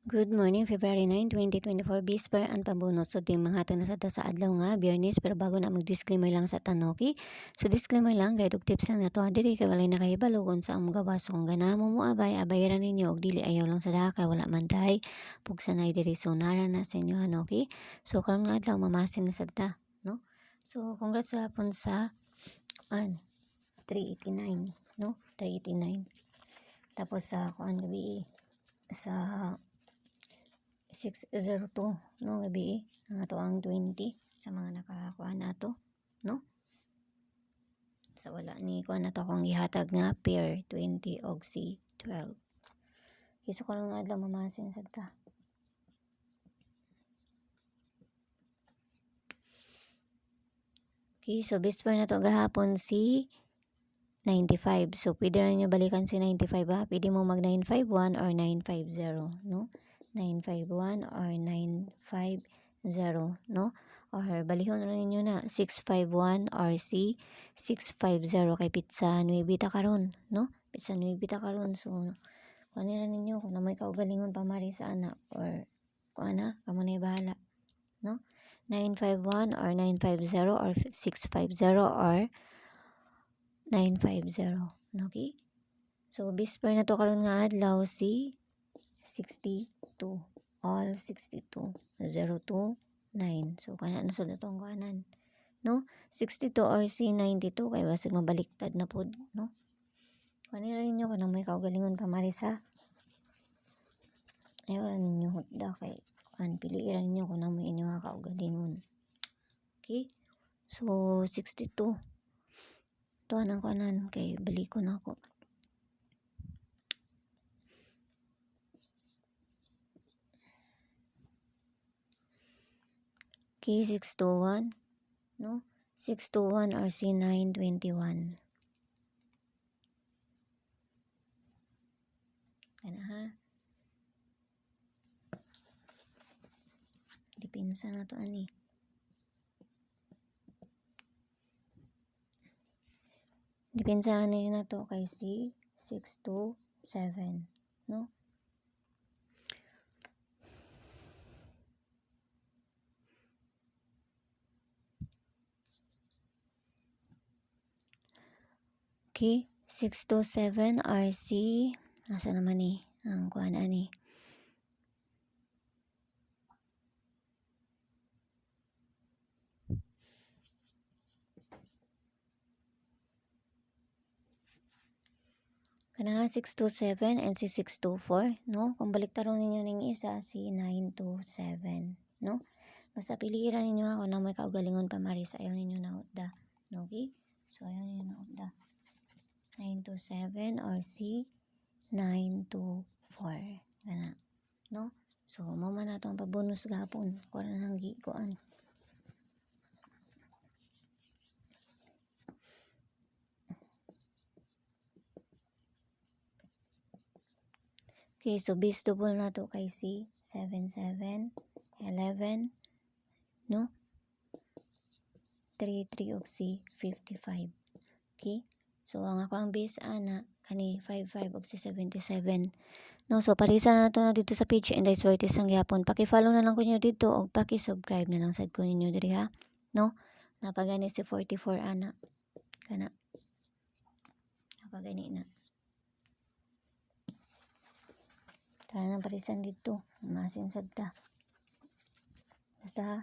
Good morning, February 9, 2024, Bisper ang pabunot. So, di mga na sa adlaw nga, Biyernes, pero bago na mag-disclaimer lang sa tanoki. So, disclaimer lang, kay dog tips na to, diri kay walay na kayo balogon sa among gawas. So, kung ganamo mo abayaran ninyo, og dili ayaw lang sa daka, wala man tay, pugsa na diri, so nara na sa inyo, okay? So, karon nga adlaw, mamasin na sa ta, no? So, congrats sa hapon sa, 389, no? 389. Tapos sa, gabi, sa 602 no gabi ang ato ang 20 sa mga nakakuha nato no sa wala ni kuha nato akong gihatag nga pair 20 og si 12 kiso ko nga adlaw mamasin sad ta. Okay, so best pair na to gahapon si 95. So pwede na nyo balikan si 95 ha. Pwede mo mag 951 or 950 no 951 or 950, no? Or balihon na ninyo na 651 or si 650 kay pizza nuibita karon, no? Pizza nuibita karon. So, kanira ninyo kung na may kaugalingon pamari sa anak or kung ana, kamo na bahala, no? 951 or 950 or 650 or 950, okay? So, bisper na to karon nga adlaw si 62. All 62. 029. So, kana na sunod itong kanan. No? 62 or C92. Kaya basig mabaliktad na po. No? Kanira ninyo kung may kaugalingon pamarisa. Ayaw rin ninyo hutda kay piliin ninyo kung may inyo nga kaugalingon. Okay? So, 62. Ito anang kanan kay balikon ako. Okay, 621, no? 621 or C921. Kana ha? Dipinsa na to ani. Dipinsa na to kay C627, no? Okay, 627 RC. Asa naman ni? Ang kuhaan ani. Kana nga 627 and si 624, no? Kung baliktaron ninyo ning isa, si 927, no? Basta piliin ninyo ako na may kaugalingon pa maris. Ayaw ninyo na hutda. Okay? So, ayaw ninyo na hutda. 927 or si 924. Kana. No? So, mama na itong pabonus gapon. Kuha na ng gikuan. Okay, so base double na to kay si 77, 11, no? 33 og si 55. Okay? So, ang ako ang base ana, kani 55 og si 77. No, so parisa na to na dito sa page and I swerte sang gyapon. Paki-follow na lang ko niyo dito og paki-subscribe na lang sad ko ninyo diri ha. No? Napagani si 44 ana. Kana. Napagani na. Tara nang parisan dito. Masin sad ta. Basta ha.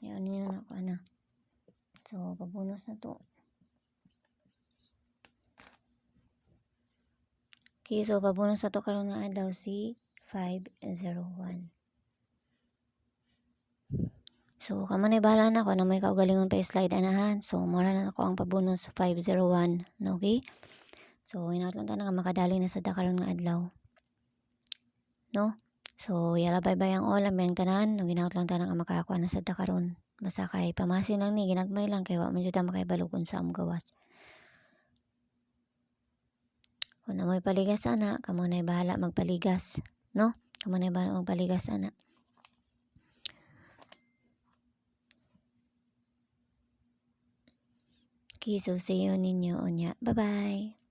Yan ninyo na ko ana. So, pabonus na to. Okay, so pabonus na to karon nga adlaw si 501. So, kamo na bahala na ko na may kaugalingon pa slide anahan. So, mura na ako ang pabonus 501. Okay? So, inaot lang ta nga makadali na sa karon nga adlaw. No? So, yala bye-bye ang all ang tanan. Nung ginaot lang ta nga makakuha na sa karon. Basta kay pamasin lang ni, ginagmay lang kay wa man jud ta makaibalukon sa among gawas. Kung na may paligas ana, kamo na bahala magpaligas. No? Kamo na bahala magpaligas ana. Okay, so see you ninyo unya. Bye-bye.